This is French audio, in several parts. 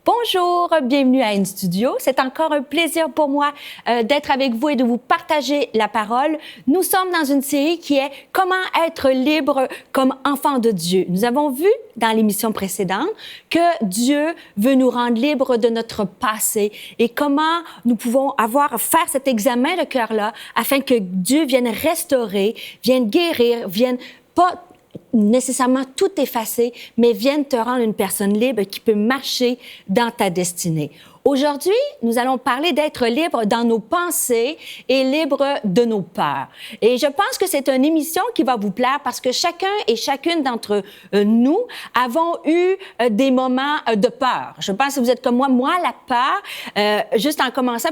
Bonjour, bienvenue à InStudio. C'est encore un plaisir pour moi d'être avec vous et de vous partager la parole. Nous sommes dans une série qui est « Comment être libre comme enfant de Dieu ». Nous avons vu dans l'émission précédente que Dieu veut nous rendre libres de notre passé et comment nous pouvons faire cet examen de cœur-là afin que Dieu vienne restaurer, vienne guérir, vienne pas nécessairement tout effacer, mais vienne te rendre une personne libre qui peut marcher dans ta destinée. Aujourd'hui, nous allons parler d'être libre dans nos pensées et libre de nos peurs. Et je pense que c'est une émission qui va vous plaire parce que chacun et chacune d'entre nous avons eu des moments de peur. Je pense que vous êtes comme moi, la peur, juste en commençant,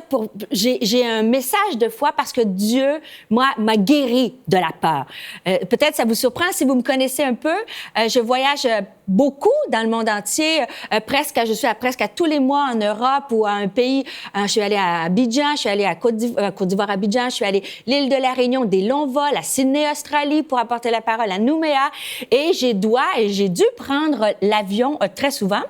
j'ai un message de foi parce que Dieu, moi, m'a guéri de la peur. Peut-être ça vous surprend si vous me connaissez un peu. Je voyage beaucoup dans le monde entier, je suis presque à tous les mois en Europe ou à un pays. Je suis allée à Abidjan, je suis allée à Côte d'Ivoire, Abidjan, je suis allée à l'île de la Réunion, des longs vols, à Sydney, Australie, pour apporter la parole à Nouméa. Et j'ai dû prendre l'avion très souvent.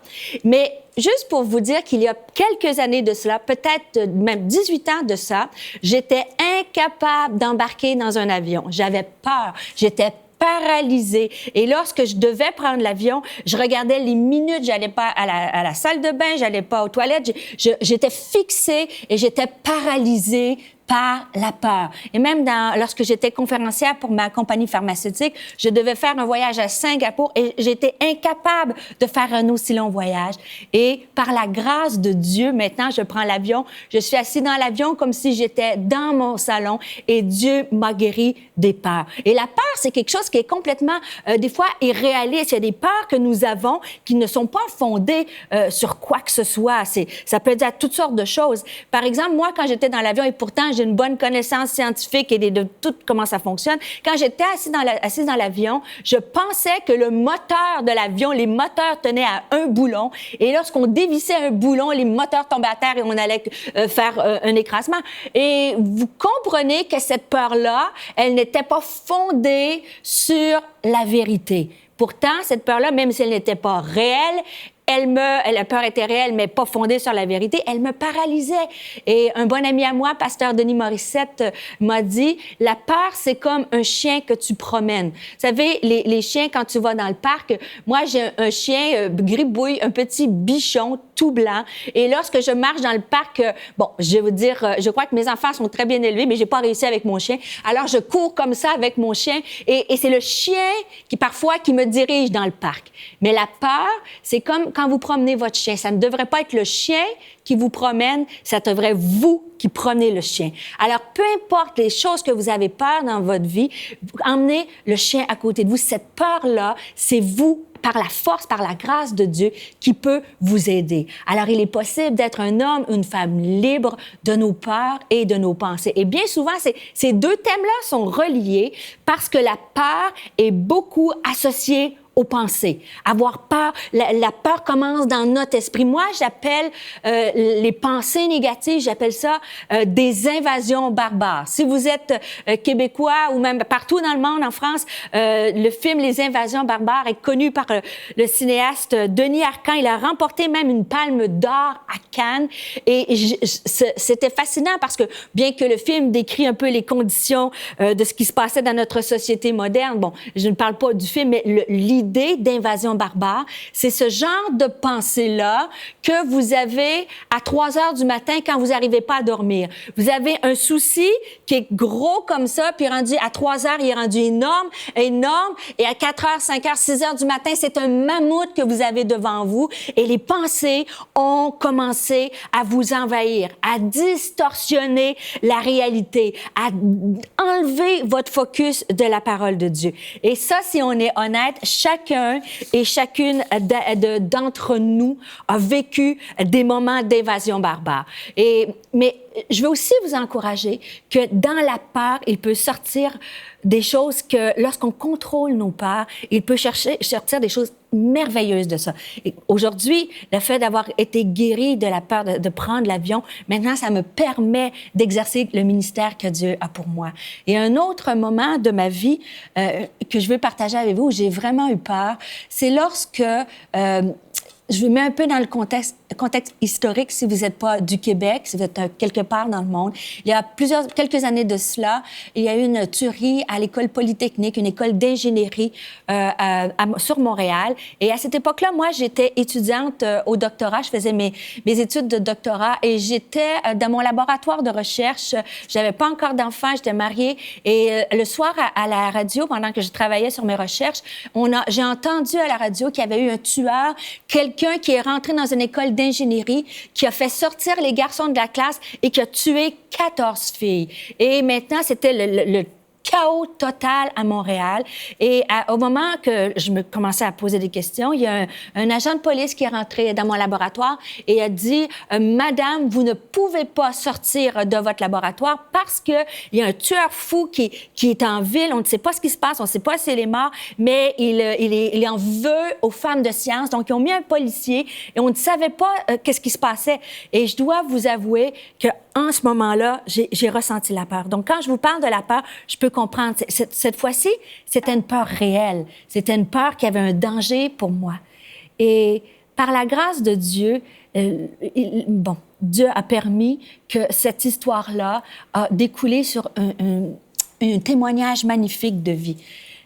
Mais juste pour vous dire qu'il y a quelques années de cela, peut-être même 18 ans de ça, j'étais incapable d'embarquer dans un avion. J'avais peur. J'étais paralysée. Et lorsque je devais prendre l'avion, je regardais les minutes, j'allais pas à la salle de bain, j'allais pas aux toilettes, j'étais fixée et j'étais paralysée par la peur. Et même lorsque j'étais conférencière pour ma compagnie pharmaceutique, je devais faire un voyage à Singapour et j'étais incapable de faire un aussi long voyage. Et par la grâce de Dieu, maintenant, je prends l'avion. Je suis assise dans l'avion comme si j'étais dans mon salon et Dieu m'a guéri des peurs. Et la peur, c'est quelque chose qui est complètement, des fois, irréaliste. Il y a des peurs que nous avons qui ne sont pas fondées sur quoi que ce soit. Ça peut dire toutes sortes de choses. Par exemple, moi, quand j'étais dans l'avion, et pourtant, j'ai une bonne connaissance scientifique et de tout comment ça fonctionne. Quand j'étais assise dans l'avion, je pensais que le moteur de l'avion, les moteurs tenaient à un boulon. Et lorsqu'on dévissait un boulon, les moteurs tombaient à terre et on allait faire un écrasement. Et vous comprenez que cette peur-là, elle n'était pas fondée sur la vérité. Pourtant, cette peur-là, même si elle n'était pas réelle, la peur était réelle, mais pas fondée sur la vérité. Elle me paralysait. Et un bon ami à moi, pasteur Denis Morissette, m'a dit, la peur, c'est comme un chien que tu promènes. Vous savez, les chiens, quand tu vas dans le parc, moi, j'ai un chien gribouille, un petit bichon tout blanc. Et lorsque je marche dans le parc, je vais vous dire, je crois que mes enfants sont très bien élevés, mais j'ai pas réussi avec mon chien. Alors, je cours comme ça avec mon chien. Et c'est le chien qui me dirige dans le parc. Mais la peur, c'est comme quand vous promenez votre chien. Ça ne devrait pas être le chien qui vous promène, ça devrait être vous qui promenez le chien. Alors, peu importe les choses que vous avez peur dans votre vie, emmenez le chien à côté de vous. Cette peur-là, c'est vous, par la force, par la grâce de Dieu, qui peut vous aider. Alors, il est possible d'être un homme, une femme libre de nos peurs et de nos pensées. Et bien souvent, ces deux thèmes-là sont reliés parce que la peur est beaucoup associée aux pensées. Avoir peur, la peur commence dans notre esprit. Moi, j'appelle les pensées négatives, j'appelle ça des invasions barbares. Si vous êtes québécois ou même partout dans le monde, en France, le film Les Invasions barbares est connu par le cinéaste Denis Arcand. Il a remporté même une palme d'or à Cannes. Et c'était fascinant parce que bien que le film décrit un peu les conditions de ce qui se passait dans notre société moderne, bon, je ne parle pas du film, mais l'idée d'invasion barbare, c'est ce genre de pensée-là que vous avez à 3 heures du matin quand vous n'arrivez pas à dormir. Vous avez un souci qui est gros comme ça, puis rendu à 3 heures, il est rendu énorme, et à 4 heures, 5 heures, 6 heures du matin, c'est un mammouth que vous avez devant vous, et les pensées ont commencé à vous envahir, à distorsionner la réalité, à enlever votre focus de la parole de Dieu. Et ça, si on est honnête, chacun et chacune d'entre nous a vécu des moments d'invasion barbare. Mais je veux aussi vous encourager que dans la peur, il peut sortir des choses que, lorsqu'on contrôle nos peurs, il peut sortir des choses merveilleuses de ça. Et aujourd'hui, le fait d'avoir été guéri de la peur de prendre l'avion, maintenant, ça me permet d'exercer le ministère que Dieu a pour moi. Et un autre moment de ma vie que je veux partager avec vous, où j'ai vraiment eu peur, c'est lorsque... je vous mets un peu dans le contexte historique si vous n'êtes pas du Québec, si vous êtes quelque part dans le monde. Il y a quelques années de cela, il y a eu une tuerie à l'école polytechnique, une école d'ingénierie sur Montréal. Et à cette époque-là, moi, j'étais étudiante au doctorat. Je faisais mes études de doctorat et j'étais dans mon laboratoire de recherche. J'avais pas encore d'enfant, j'étais mariée. Et le soir, à la radio, pendant que je travaillais sur mes recherches, j'ai entendu à la radio qu'il y avait eu un tueur, quelqu'un qui est rentré dans une école d'ingénierie, qui a fait sortir les garçons de la classe et qui a tué 14 filles. Et maintenant, c'était le chaos total à Montréal. Et au moment que je me commençais à poser des questions, il y a un agent de police qui est rentré dans mon laboratoire et a dit « Madame, vous ne pouvez pas sortir de votre laboratoire parce qu'il y a un tueur fou qui est en ville. On ne sait pas ce qui se passe, on ne sait pas s'il est mort, mais il en veut aux femmes de science. » Donc, ils ont mis un policier et on ne savait pas qu'est-ce qui se passait. Et je dois vous avouer qu'en ce moment-là, j'ai ressenti la peur. Donc, quand je vous parle de la peur, je peux comprendre. Cette fois-ci, c'était une peur réelle. C'était une peur qui avait un danger pour moi. Et par la grâce de Dieu, Dieu a permis que cette histoire-là a découlé sur un témoignage magnifique de vie.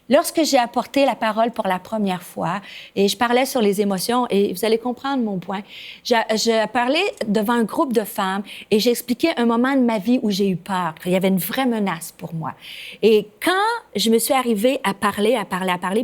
Lorsque j'ai apporté la parole pour la première fois, et je parlais sur les émotions, et vous allez comprendre mon point, je parlais devant un groupe de femmes et j'expliquais un moment de ma vie où j'ai eu peur, qu'il y avait une vraie menace pour moi. Et quand je me suis arrivée à parler,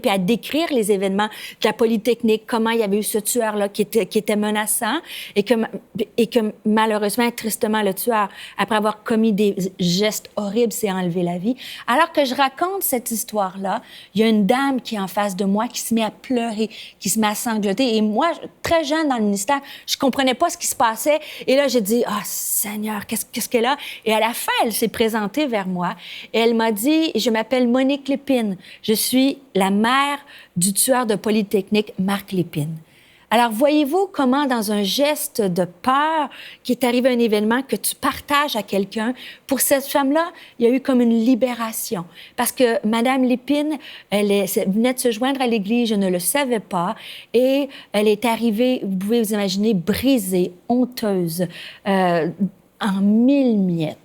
puis à décrire les événements de la Polytechnique, comment il y avait eu ce tueur-là qui était menaçant, et que malheureusement et tristement, le tueur, après avoir commis des gestes horribles, s'est enlevé la vie. Alors que je raconte cette histoire-là, il y a une dame qui est en face de moi qui se met à pleurer, qui se met à sangloter. Et moi, très jeune dans le ministère, je comprenais pas ce qui se passait. Et là, j'ai dit, « Ah, Seigneur, qu'est-ce qu'elle a? » Et à la fin, elle s'est présentée vers moi et elle m'a dit, « Je m'appelle Monique Lépine. Je suis la mère du tueur de Polytechnique, Marc Lépine. » Alors, voyez-vous comment, dans un geste de peur, qui est arrivé un événement que tu partages à quelqu'un, pour cette femme-là, il y a eu comme une libération. Parce que Madame Lépine, elle venait de se joindre à l'Église, je ne le savais pas, et elle est arrivée, vous pouvez vous imaginer, brisée, honteuse, en mille miettes.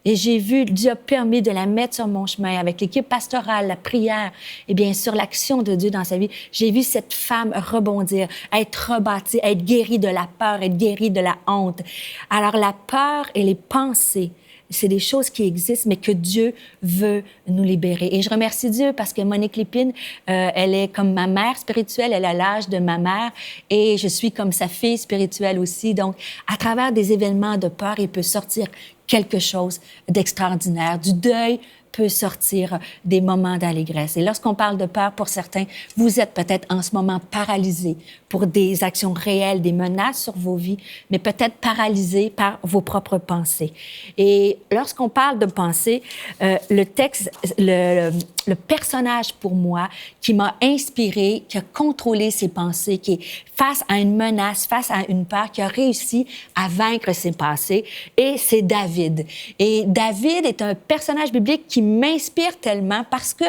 Et j'ai vu, Dieu a permis de la mettre sur mon chemin avec l'équipe pastorale, la prière et bien sûr l'action de Dieu dans sa vie. J'ai vu cette femme rebondir, être rebâtie, être guérie de la peur, être guérie de la honte. Alors la peur et les pensées, c'est des choses qui existent, mais que Dieu veut nous libérer. Et je remercie Dieu parce que Monique Lépine, elle est comme ma mère spirituelle, elle a l'âge de ma mère et je suis comme sa fille spirituelle aussi. Donc, à travers des événements de peur, il peut sortir quelque chose d'extraordinaire. Du deuil peut sortir des moments d'allégresse. Et lorsqu'on parle de peur, pour certains, vous êtes peut-être en ce moment paralysés pour des actions réelles, des menaces sur vos vies, mais peut-être paralysés par vos propres pensées. Et lorsqu'on parle de pensée, le personnage pour moi qui m'a inspiré, qui a contrôlé ses pensées, qui est face à une menace, face à une peur, qui a réussi à vaincre ses pensées, et c'est David. Et David est un personnage biblique qui m'inspire tellement parce que,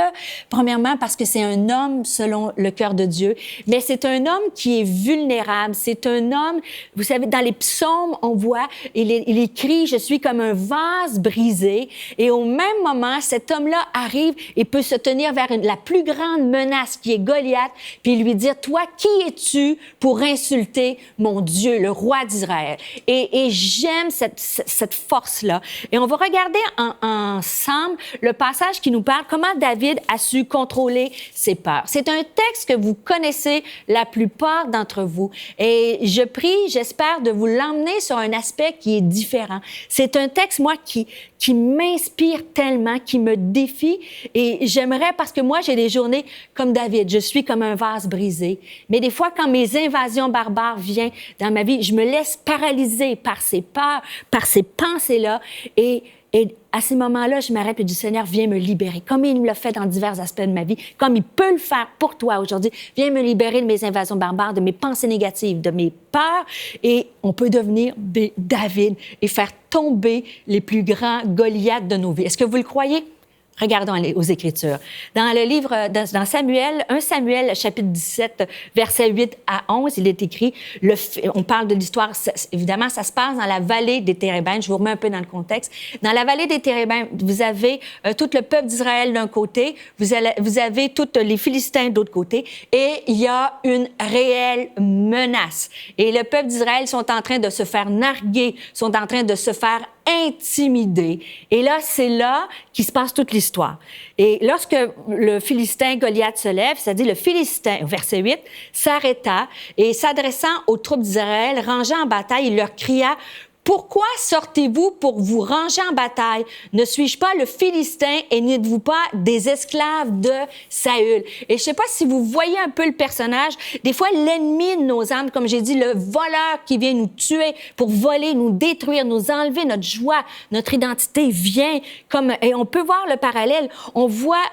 premièrement, parce que c'est un homme selon le cœur de Dieu, mais c'est un homme qui est vulnérable. C'est un homme, vous savez, dans les psaumes, on voit, il écrit « Je suis comme un vase brisé ». Et au même moment, cet homme-là arrive et peut se tenir vers la plus grande menace qui est Goliath, puis lui dire « Toi, qui es-tu pour insulter mon Dieu, le roi d'Israël? » Et j'aime cette force-là. Et on va regarder ensemble le passage qui nous parle comment David a su contrôler ses peurs. C'est un texte que vous connaissez la plupart d'entre vous. Et je prie, j'espère, de vous l'emmener sur un aspect qui est différent. C'est un texte, moi, qui m'inspire tellement, qui me défie. Et j'aimerais, parce que moi, j'ai des journées comme David, je suis comme un vase brisé. Mais des fois, quand mes invasions barbares viennent dans ma vie, je me laisse paralyser par ces peurs, par ces pensées-là. Et à ces moments-là, je m'arrête et je dis, Seigneur, viens me libérer. Comme il me l'a fait dans divers aspects de ma vie, comme il peut le faire pour toi aujourd'hui, viens me libérer de mes invasions barbares, de mes pensées négatives, de mes peurs. Et on peut devenir David et faire tomber les plus grands Goliaths de nos vies. Est-ce que vous le croyez? Regardons aux Écritures. Dans le livre, dans Samuel, 1 Samuel, chapitre 17, versets 8 à 11, il est écrit, on parle de l'histoire, évidemment, ça se passe dans la vallée des Térébintes. Je vous remets un peu dans le contexte. Dans la vallée des Térébintes, vous avez tout le peuple d'Israël d'un côté, vous avez tous les Philistins de l'autre côté, et il y a une réelle menace. Et le peuple d'Israël sont en train de se faire narguer, sont en train de se faire intimider. Et là, c'est là qu'il se passe toute l'histoire. Et lorsque le Philistin Goliath se lève, c'est-à-dire le Philistin, verset 8, s'arrêta et s'adressant aux troupes d'Israël, rangées en bataille, il leur cria: pourquoi sortez-vous pour vous ranger en bataille? Ne suis-je pas le Philistin et n'êtes-vous pas des esclaves de Saül? Et je ne sais pas si vous voyez un peu le personnage. Des fois, l'ennemi de nos âmes, comme j'ai dit, le voleur qui vient nous tuer pour voler, nous détruire, nous enlever notre joie, notre identité vient et on peut voir le parallèle. On voit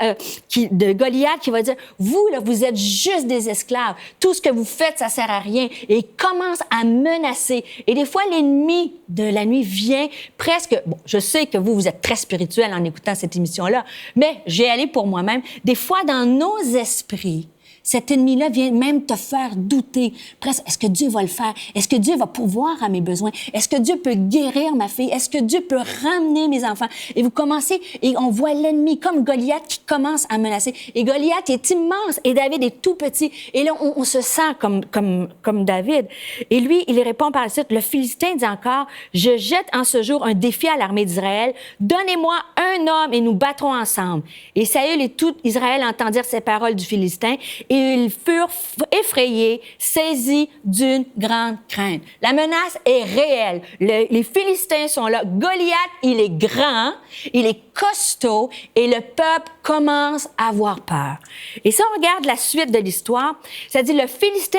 de Goliath qui va dire, vous, là, vous êtes juste des esclaves. Tout ce que vous faites, ça sert à rien. Et il commence à menacer. Et des fois, l'ennemi de la nuit vient presque... Bon, je sais que vous êtes très spirituel en écoutant cette émission-là, mais j'ai allé pour moi-même. Des fois, dans nos esprits, cet ennemi-là vient même te faire douter. Presque, est-ce que Dieu va le faire? Est-ce que Dieu va pourvoir à mes besoins? Est-ce que Dieu peut guérir ma fille? Est-ce que Dieu peut ramener mes enfants? Et vous commencez, et on voit l'ennemi comme Goliath qui commence à menacer. Et Goliath est immense et David est tout petit. Et là, on se sent comme David. Et lui, il répond par la suite, le Philistin dit encore, je jette en ce jour un défi à l'armée d'Israël. Donnez-moi un homme et nous battrons ensemble. Et Saül et tout Israël entendirent ces paroles du Philistin. Et ils furent effrayés, saisis d'une grande crainte. La menace est réelle. Les Philistins sont là. Goliath, il est grand, il est costaud, et le peuple commence à avoir peur. Et si on regarde la suite de l'histoire, c'est-à-dire le Philistin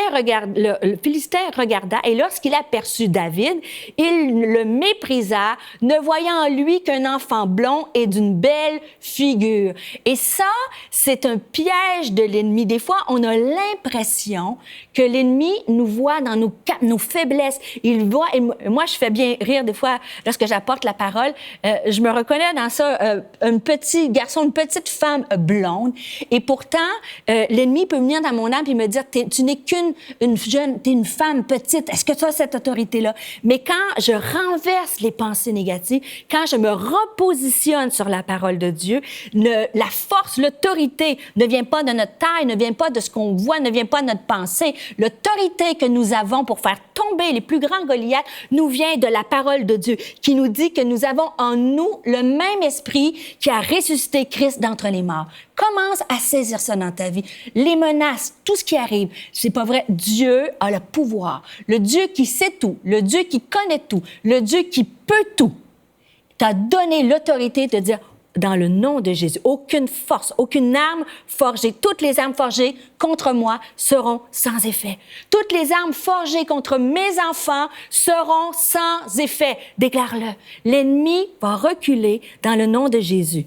regarda, et lorsqu'il aperçut David, il le méprisa, ne voyant en lui qu'un enfant blond et d'une belle figure. Et ça, c'est un piège de l'ennemi. Des fois, on a l'impression que l'ennemi nous voit dans nos faiblesses. Il voit, et moi, je fais bien rire des fois lorsque j'apporte la parole. Je me reconnais dans ça, un petit garçon, une petite femme blonde. Et pourtant, l'ennemi peut venir dans mon âme et me dire, tu n'es qu'une jeune, tu es une femme petite. Est-ce que tu as cette autorité-là? Mais quand je renverse les pensées négatives, quand je me repositionne sur la parole de Dieu, la force, l'autorité ne vient pas de notre taille, ne vient pas de ce qu'on voit, ne vient pas de notre pensée. L'autorité que nous avons pour faire tomber les plus grands Goliaths nous vient de la parole de Dieu qui nous dit que nous avons en nous le même esprit qui a ressuscité Christ d'entre les morts. Commence à saisir ça dans ta vie. Les menaces, tout ce qui arrive, c'est pas vrai. Dieu a le pouvoir. Le Dieu qui sait tout, le Dieu qui connaît tout, le Dieu qui peut tout, t'a donné l'autorité de dire, dans le nom de Jésus, aucune force, aucune arme forgée, toutes les armes forgées contre moi seront sans effet. Toutes les armes forgées contre mes enfants seront sans effet. Déclare-le. L'ennemi va reculer dans le nom de Jésus.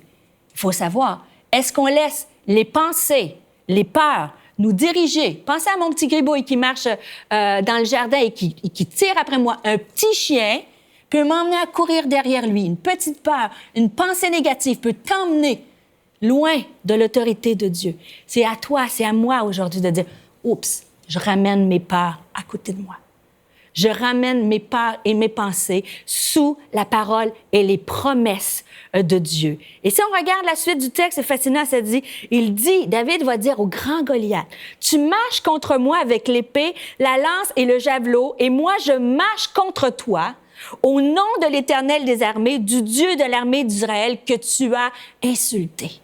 Il faut savoir, est-ce qu'on laisse les pensées, les peurs nous diriger? Pensez à mon petit gribouille qui marche dans le jardin et qui tire après moi. Un petit chien peut m'emmener à courir derrière lui. Une petite peur, une pensée négative peut t'emmener loin de l'autorité de Dieu. C'est à toi, c'est à moi aujourd'hui de dire, oups, je ramène mes peurs à côté de moi. Je ramène mes peurs et mes pensées sous la parole et les promesses de Dieu. Et si on regarde la suite du texte, c'est fascinant, ça dit, David va dire au grand Goliath, tu marches contre moi avec l'épée, la lance et le javelot, et moi je marche contre toi, au nom de l'Éternel des armées, du Dieu de l'armée d'Israël que tu as insulté.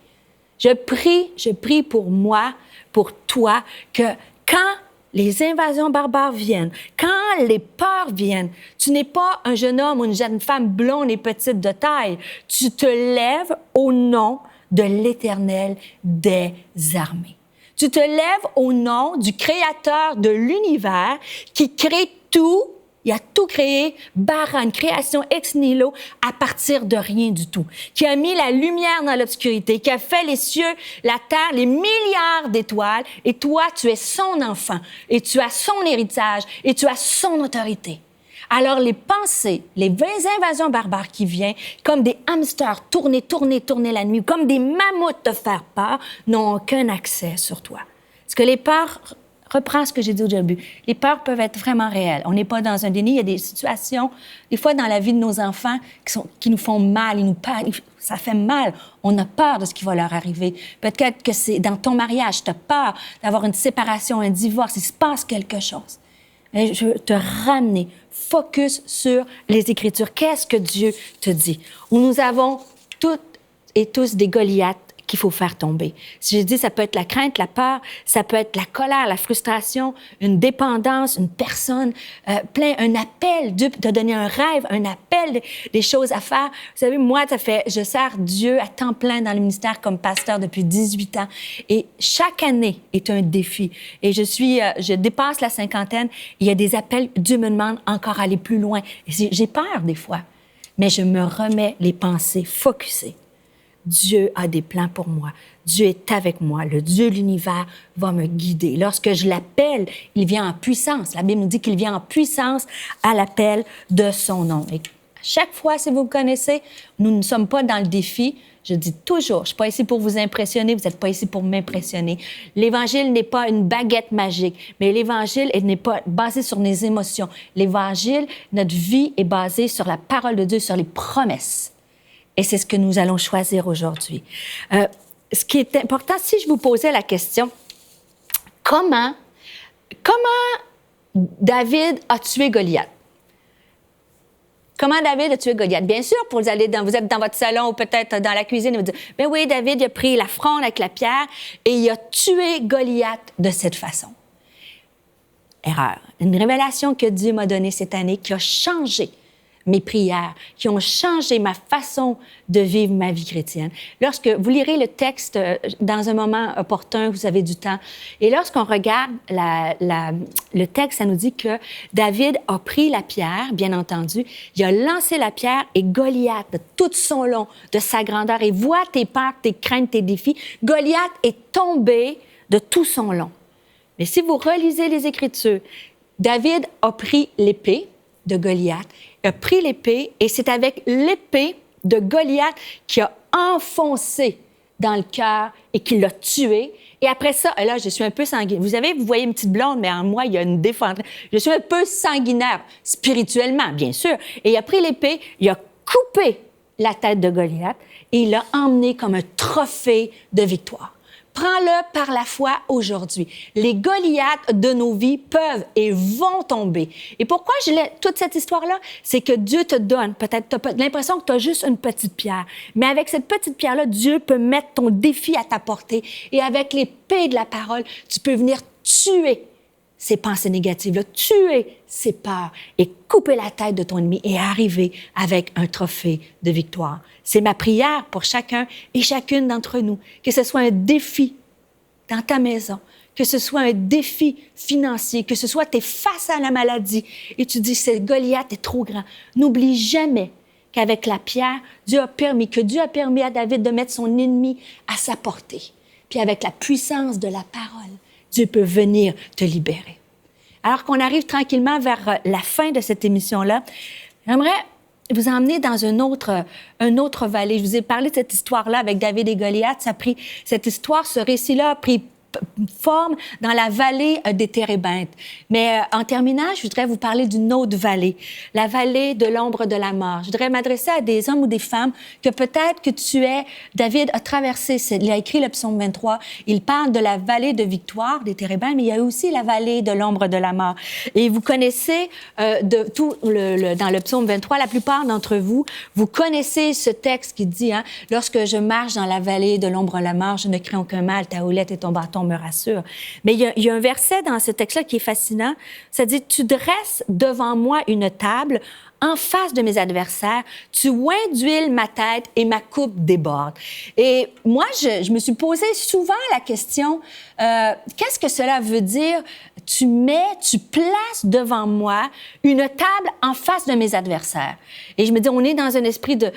Je prie pour moi, pour toi, que quand les invasions barbares viennent, quand les peurs viennent, tu n'es pas un jeune homme ou une jeune femme blonde et petite de taille. Tu te lèves au nom de l'Éternel des armées. Tu te lèves au nom du Créateur de l'univers qui crée tout. Il a tout créé, bara, une création ex nihilo à partir de rien du tout, qui a mis la lumière dans l'obscurité, qui a fait les cieux, la terre, les milliards d'étoiles, et toi, tu es son enfant, et tu as son héritage, et tu as son autorité. Alors, les pensées, les invasions barbares qui viennent, comme des hamsters tourner la nuit, comme des mammouths te faire peur, n'ont aucun accès sur toi. Parce que les peurs, reprends ce que j'ai dit au début, les peurs peuvent être vraiment réelles. On n'est pas dans un déni, il y a des situations, des fois dans la vie de nos enfants, qui nous font mal, ça fait mal. On a peur de ce qui va leur arriver. Peut-être que c'est dans ton mariage, tu as peur d'avoir une séparation, un divorce, il se passe quelque chose. Mais je veux te ramener, focus sur les Écritures. Qu'est-ce que Dieu te dit? Où nous avons toutes et tous des Goliaths qu'il faut faire tomber. Si je dis, ça peut être la crainte, la peur, ça peut être la colère, la frustration, une dépendance, une personne, un appel. Dieu t'a donné un rêve, un appel, des choses à faire. Vous savez, moi, je sers Dieu à temps plein dans le ministère comme pasteur depuis 18 ans. Et chaque année est un défi. Et je dépasse la cinquantaine. Il y a des appels, Dieu me demande encore aller plus loin. Et j'ai peur des fois, mais je me remets les pensées focusées. Dieu a des plans pour moi. Dieu est avec moi. Le Dieu de l'univers va me guider. Lorsque je l'appelle, il vient en puissance. La Bible nous dit qu'il vient en puissance à l'appel de son nom. Et chaque fois, si vous me connaissez, nous ne sommes pas dans le défi. Je dis toujours, je ne suis pas ici pour vous impressionner, vous n'êtes pas ici pour m'impressionner. L'Évangile n'est pas une baguette magique, mais l'Évangile n'est pas basé sur nos émotions. L'Évangile, notre vie est basée sur la parole de Dieu, sur les promesses. Et c'est ce que nous allons choisir aujourd'hui. Ce qui est important, si je vous posais la question, comment David a tué Goliath? Comment David a tué Goliath? Bien sûr, vous êtes dans votre salon ou peut-être dans la cuisine et vous dites, mais oui, David il a pris la fronde avec la pierre et il a tué Goliath de cette façon. Erreur. Une révélation que Dieu m'a donnée cette année qui a changé mes prières, qui ont changé ma façon de vivre ma vie chrétienne. Lorsque vous lirez le texte dans un moment opportun, vous avez du temps, et lorsqu'on regarde le texte, ça nous dit que David a pris la pierre, bien entendu, il a lancé la pierre et Goliath, de tout son long, de sa grandeur, et voit tes peurs, tes craintes, tes défis, Goliath est tombé de tout son long. Mais si vous relisez les Écritures, David a pris l'épée de Goliath, a pris l'épée et c'est avec l'épée de Goliath qui a enfoncé dans le cœur et qui l'a tué. Et après ça, là, je suis un peu sanguinaire. Vous voyez une petite blonde, mais en moi, il y a une défense. Je suis un peu sanguinaire, spirituellement, bien sûr. Et il a pris l'épée, il a coupé la tête de Goliath et il l'a emmené comme un trophée de victoire. Prends-le par la foi aujourd'hui. Les Goliaths de nos vies peuvent et vont tomber. Et pourquoi je lis toute cette histoire-là? C'est que Dieu te donne, peut-être tu as l'impression que tu as juste une petite pierre, mais avec cette petite pierre-là, Dieu peut mettre ton défi à ta portée. Et avec l'épée de la parole, tu peux venir tuer ces pensées négatives-là, tuer ces peurs et couper la tête de ton ennemi et arriver avec un trophée de victoire. C'est ma prière pour chacun et chacune d'entre nous, que ce soit un défi dans ta maison, que ce soit un défi financier, que ce soit tu es face à la maladie et tu dis, ce Goliath est trop grand. N'oublie jamais qu'avec la pierre, Dieu a permis à David de mettre son ennemi à sa portée. Puis avec la puissance de la parole, Dieu peut venir te libérer. Alors qu'on arrive tranquillement vers la fin de cette émission-là, j'aimerais vous emmener dans un autre vallée. Je vous ai parlé de cette histoire-là avec David et Goliath. Ce récit-là a pris forme dans la vallée des Térébintes. Mais en terminant, je voudrais vous parler d'une autre vallée, la vallée de l'ombre de la mort. Je voudrais m'adresser à des hommes ou des femmes que peut-être que David a traversé, il a écrit le psaume 23, il parle de la vallée de victoire des Térébintes, mais il y a aussi la vallée de l'ombre de la mort. Et vous connaissez dans le psaume 23, la plupart d'entre vous, vous connaissez ce texte qui dit, lorsque je marche dans la vallée de l'ombre de la mort, je ne crains aucun mal, ta houlette et ton bâton me rassure. Mais il y a un verset dans ce texte-là qui est fascinant. Ça dit, tu dresses devant moi une table en face de mes adversaires. Tu oins d'huile ma tête et ma coupe déborde. Et moi, je me suis posé souvent la question, qu'est-ce que cela veut dire? Tu places devant moi une table en face de mes adversaires. Et je me dis, on est dans un esprit d'ombre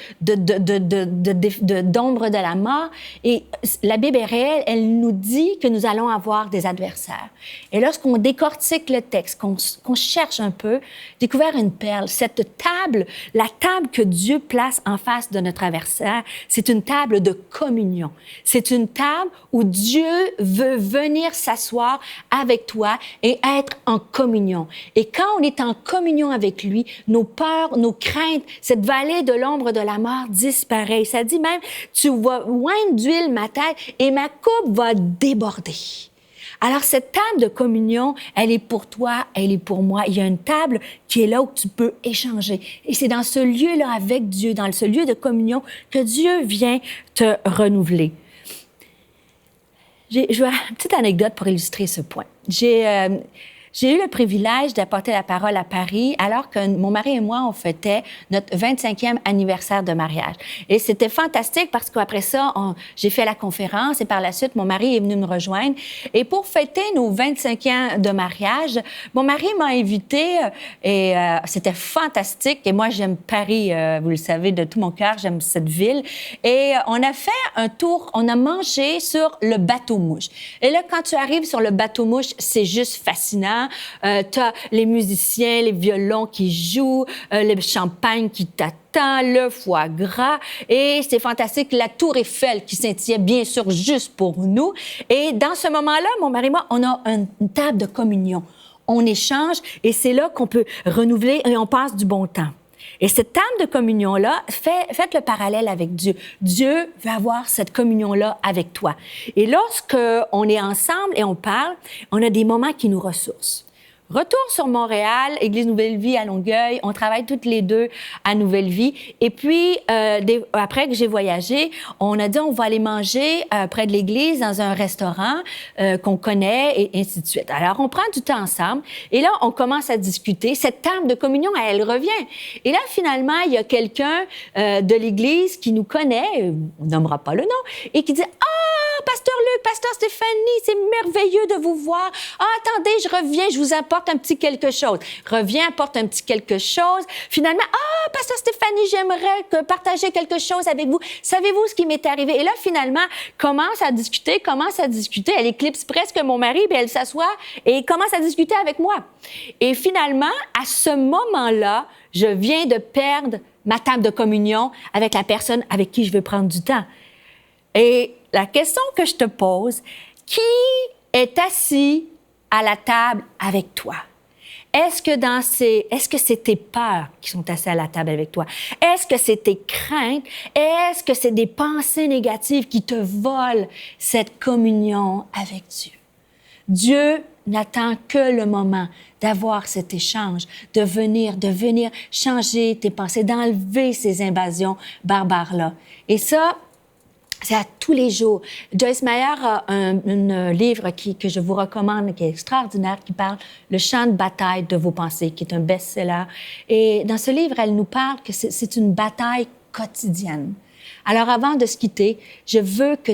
de la mort. Et la Bible est réelle, elle nous dit que nous allons avoir des adversaires. Et lorsqu'on décortique le texte, qu'on cherche un peu, découvert une perle. Cette table, la table que Dieu place en face de notre adversaire, c'est une table de communion. C'est une table où Dieu veut venir s'asseoir avec toi et être en communion. Et quand on est en communion avec lui, nos peurs, nos craintes, cette vallée de l'ombre de la mort disparaît. Ça dit même, tu vas oindre d'huile ma tête et ma coupe va déborder. Alors, cette table de communion, elle est pour toi, elle est pour moi. Il y a une table qui est là où tu peux échanger. Et c'est dans ce lieu-là avec Dieu, dans ce lieu de communion, que Dieu vient te renouveler. Je vais une petite anecdote pour illustrer ce point. J'ai eu le privilège d'apporter la parole à Paris alors que mon mari et moi, on fêtait notre 25e anniversaire de mariage. Et c'était fantastique parce qu'après ça, j'ai fait la conférence et par la suite, mon mari est venu me rejoindre. Et pour fêter nos 25 ans de mariage, mon mari m'a invité et c'était fantastique. Et moi, j'aime Paris, vous le savez, de tout mon cœur, j'aime cette ville. Et on a fait un tour, on a mangé sur le bateau-mouche. Et là, quand tu arrives sur le bateau-mouche, c'est juste fascinant. T'as les musiciens, les violons qui jouent, le champagne qui t'attend, le foie gras. Et c'est fantastique, la tour Eiffel qui scintillait, bien sûr, juste pour nous. Et dans ce moment-là, mon mari et moi, on a une table de communion. On échange et c'est là qu'on peut renouveler et on passe du bon temps. Et cette table de communion-là, faites le parallèle avec Dieu. Dieu veut avoir cette communion-là avec toi. Et lorsqu'on est ensemble et on parle, on a des moments qui nous ressourcent. Retour sur Montréal, Église Nouvelle Vie à Longueuil. On travaille toutes les deux à Nouvelle Vie. Et puis, après que j'ai voyagé, on a dit on va aller manger près de l'église dans un restaurant qu'on connaît et ainsi de suite. Alors, on prend du temps ensemble et là, on commence à discuter. Cette table de communion, elle revient. Et là, finalement, il y a quelqu'un de l'église qui nous connaît, on nommera pas le nom, et qui dit « Ah, Pasteur Luc, Pasteur Stéphanie, c'est merveilleux de vous voir. Ah, attendez, je reviens, je vous apporte un petit quelque chose. » Reviens, apporte un petit quelque chose. Finalement, « Ah, Pasteur Stéphanie, j'aimerais partager quelque chose avec vous. Savez-vous ce qui m'est arrivé? » Et là, finalement, commence à discuter. Elle éclipse presque mon mari, puis elle s'assoit et commence à discuter avec moi. Et finalement, à ce moment-là, je viens de perdre ma table de communion avec la personne avec qui je veux prendre du temps. Et la question que je te pose, qui est assis à la table avec toi? Est-ce que c'est tes peurs qui sont assises à la table avec toi? Est-ce que c'est tes craintes? Est-ce que c'est des pensées négatives qui te volent cette communion avec Dieu? Dieu n'attend que le moment d'avoir cet échange, de venir changer tes pensées, d'enlever ces invasions barbares-là. Et ça, c'est à tous les jours. Joyce Meyer a un livre que je vous recommande, qui est extraordinaire, qui parle « Le champ de bataille de vos pensées », qui est un best-seller. Et dans ce livre, elle nous parle que c'est une bataille quotidienne. Alors, avant de se quitter, je veux que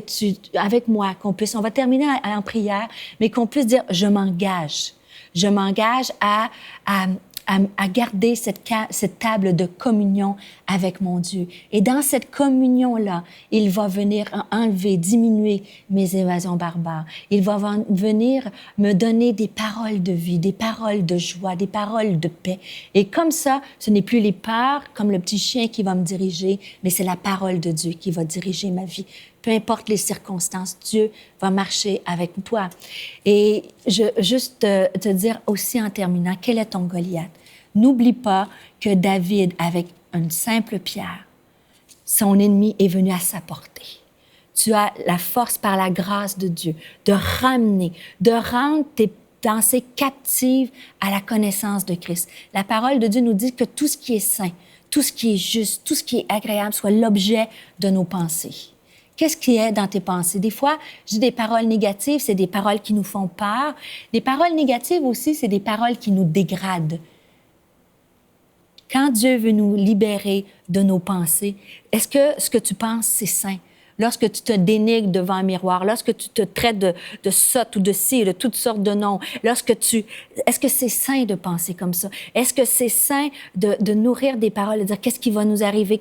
avec moi, on va terminer en prière, mais qu'on puisse dire « Je m'engage. Je m'engage à garder cette table de communion avec mon Dieu. Et dans cette communion-là, il va venir enlever, diminuer mes évasions barbares. Il va venir me donner des paroles de vie, des paroles de joie, des paroles de paix. Et comme ça, ce n'est plus les peurs comme le petit chien qui va me diriger, mais c'est la parole de Dieu qui va diriger ma vie. Peu importe les circonstances, Dieu va marcher avec toi. Et juste te dire aussi en terminant, quel est ton Goliath? N'oublie pas que David, avec une simple pierre, son ennemi est venu à sa portée. Tu as la force par la grâce de Dieu de rendre tes pensées captives à la connaissance de Christ. La parole de Dieu nous dit que tout ce qui est saint, tout ce qui est juste, tout ce qui est agréable soit l'objet de nos pensées. Qu'est-ce qui est dans tes pensées? Des fois, je dis des paroles négatives, c'est des paroles qui nous font peur. Des paroles négatives aussi, c'est des paroles qui nous dégradent. Quand Dieu veut nous libérer de nos pensées, est-ce que ce que tu penses, c'est sain? Lorsque tu te dénigres devant un miroir, lorsque tu te traites de sotte ou de ci, de toutes sortes de noms, est-ce que c'est sain de penser comme ça? Est-ce que c'est sain de nourrir des paroles, de dire qu'est-ce qui va nous arriver?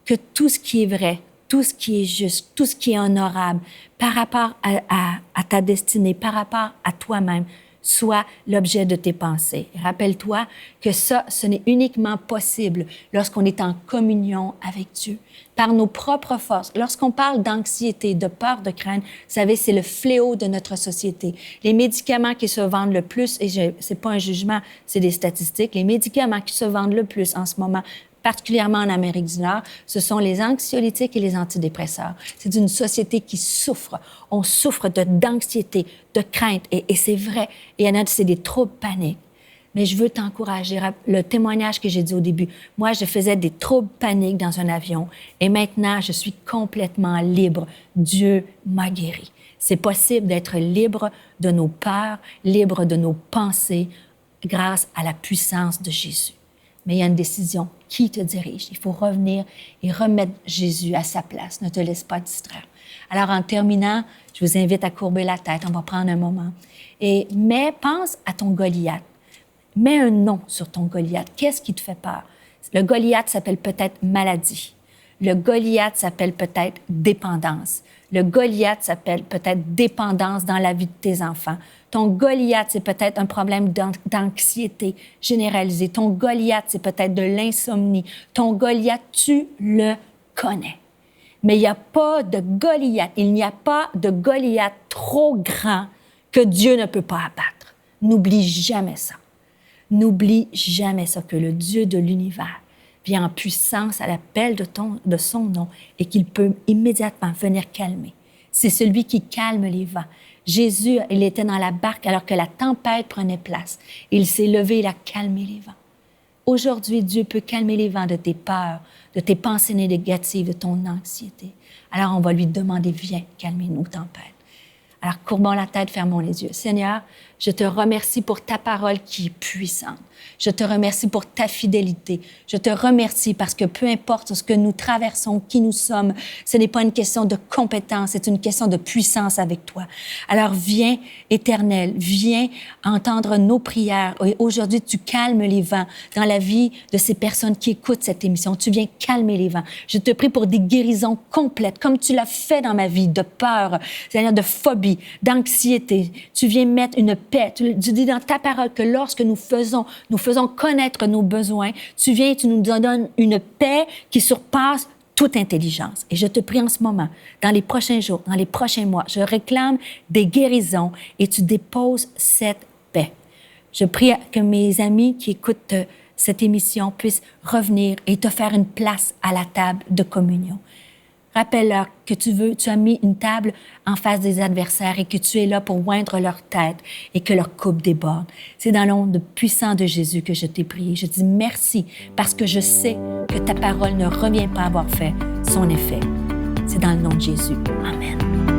Que tout ce qui est vrai, tout ce qui est juste, tout ce qui est honorable par rapport à ta destinée, par rapport à toi-même, soit l'objet de tes pensées. Rappelle-toi que ça, ce n'est uniquement possible lorsqu'on est en communion avec Dieu, par nos propres forces. Lorsqu'on parle d'anxiété, de peur, de crainte, vous savez, c'est le fléau de notre société. Les médicaments qui se vendent le plus, et c'est pas un jugement, c'est des statistiques, les médicaments qui se vendent le plus en ce moment, particulièrement en Amérique du Nord, ce sont les anxiolytiques et les antidépresseurs. C'est une société qui souffre. On souffre d'anxiété, de crainte, et c'est vrai. Et il y en a, c'est des troubles paniques. Mais je veux t'encourager. Le témoignage que j'ai dit au début, moi, je faisais des troubles paniques dans un avion, et maintenant, je suis complètement libre. Dieu m'a guéri. C'est possible d'être libre de nos peurs, libre de nos pensées, grâce à la puissance de Jésus. Mais il y a une décision. Qui te dirige? Il faut revenir et remettre Jésus à sa place. Ne te laisse pas distraire. Alors, en terminant, je vous invite à courber la tête. On va prendre un moment. Mais pense à ton Goliath. Mets un nom sur ton Goliath. Qu'est-ce qui te fait peur? Le Goliath s'appelle peut-être maladie. Le Goliath s'appelle peut-être dépendance. Le Goliath s'appelle peut-être dépendance dans la vie de tes enfants. Ton Goliath, c'est peut-être un problème d'anxiété généralisée. Ton Goliath, c'est peut-être de l'insomnie. Ton Goliath, tu le connais. Mais il n'y a pas de Goliath, il n'y a pas de Goliath trop grand que Dieu ne peut pas abattre. N'oublie jamais ça. N'oublie jamais ça, que le Dieu de l'univers vient en puissance à l'appel de son nom et qu'il peut immédiatement venir calmer. C'est celui qui calme les vents. Jésus, il était dans la barque alors que la tempête prenait place. Il s'est levé, il a calmé les vents. Aujourd'hui, Dieu peut calmer les vents de tes peurs, de tes pensées négatives, de ton anxiété. Alors, on va lui demander, viens calmer nos tempêtes. Alors, courbons la tête, fermons les yeux. Seigneur, je te remercie pour ta parole qui est puissante. Je te remercie pour ta fidélité. Je te remercie parce que peu importe ce que nous traversons, qui nous sommes, ce n'est pas une question de compétence, c'est une question de puissance avec toi. Alors viens, Éternel, viens entendre nos prières. Et aujourd'hui, tu calmes les vents dans la vie de ces personnes qui écoutent cette émission. Tu viens calmer les vents. Je te prie pour des guérisons complètes, comme tu l'as fait dans ma vie, de peur, Seigneur, de phobie, d'anxiété. Tu viens mettre une paix. Tu dis dans ta parole que lorsque nous faisons connaître nos besoins, tu viens et tu nous donnes une paix qui surpasse toute intelligence. Et je te prie en ce moment, dans les prochains jours, dans les prochains mois, je réclame des guérisons et tu déposes cette paix. Je prie que mes amis qui écoutent cette émission puissent revenir et te faire une place à la table de communion. Rappelle-leur que tu as mis une table en face des adversaires et que tu es là pour oindre leur tête et que leur coupe déborde. C'est dans le nom puissant de Jésus que je t'ai prié. Je dis merci parce que je sais que ta parole ne revient pas avoir fait son effet. C'est dans le nom de Jésus. Amen.